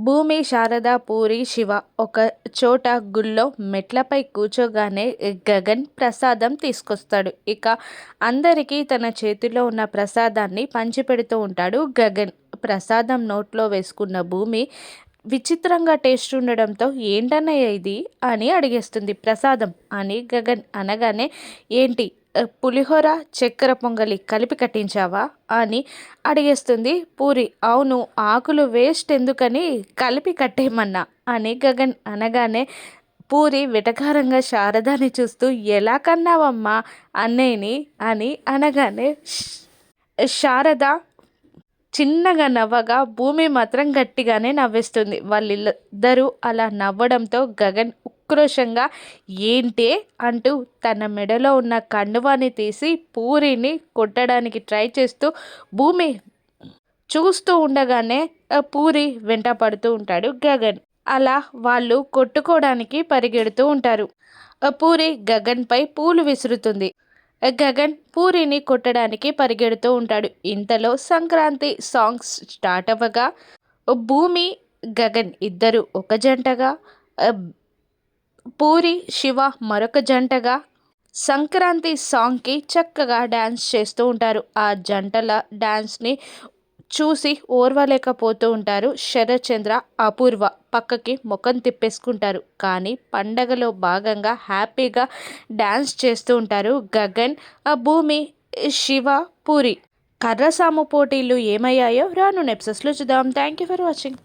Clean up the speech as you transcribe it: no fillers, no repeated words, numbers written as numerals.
భూమి, శారద, పూరి, శివ ఒక చోట గుళ్ళో మెట్లపై కూర్చోగానే గగన్ ప్రసాదం తీసుకొస్తాడు. ఇక అందరికీ తన చేతిలో ఉన్న ప్రసాదాన్ని పంచిపెడుతూ ఉంటాడు గగన్. ప్రసాదం నోట్లో వేసుకున్న భూమి విచిత్రంగా టేస్ట్ ఉండడంతో ఏంటన్నయ్య ఇది అని అడిగేస్తుంది. ప్రసాదం అని గగన్ అనగానే ఏంటి పులిహోర, చక్కెర పొంగలి కలిపి కట్టించావా అని అడిగేస్తుంది పూరి. అవును, ఆకులు వేస్ట్ ఎందుకని కలిపి కట్టేయమన్నా అని గగన్ అనగానే పూరి వెటకారంగా శారదాని చూస్తూ ఎలా కన్నావమ్మా అన్నయ్యని అని అనగానే శారద చిన్నగా నవ్వగా భూమి మాత్రం గట్టిగానే నవ్వేస్తుంది. వాళ్ళిద్దరూ అలా నవ్వడంతో గగన్ ఉక్రోషంగా ఏంటే అంటూ తన మెడలో ఉన్న కండువాని తీసి పూరిని కొట్టడానికి ట్రై చేస్తూ భూమి చూస్తూ ఉండగానే పూరి వెంట పడుతూ ఉంటాడు గగన్. అలా వాళ్ళు కొట్టుకోవడానికి పరిగెడుతూ ఉంటారు. పూరి గగన్పై పూలు విసురుతుంది. గగన్ పూరిని కొట్టడానికి పరిగెడుతూ ఉంటాడు. ఇంతలో సంక్రాంతి సాంగ్స్ స్టార్ట్ అవ్వగా భూమి, గగన్ ఇద్దరు ఒక జంటగా, పూరి, శివ మరొక జంటగా సంక్రాంతి సాంగ్కి చక్కగా డ్యాన్స్ చేస్తూ ఉంటారు. ఆ జంటల డ్యాన్స్ని చూసి ఓర్వలేకపోతూ ఉంటారు శరత్చంద్ర, అపూర్వ. పక్కకి ముఖం తిప్పేసుకుంటారు. కానీ పండగలో భాగంగా హ్యాపీగా డ్యాన్స్ చేస్తూ ఉంటారు గగన్, భూమి, శివ, పూరి. కర్రసాము పోటీలు ఏమయ్యాయో రాను ఎపిసోడ్స్లో చూద్దాం. Thank you for watching.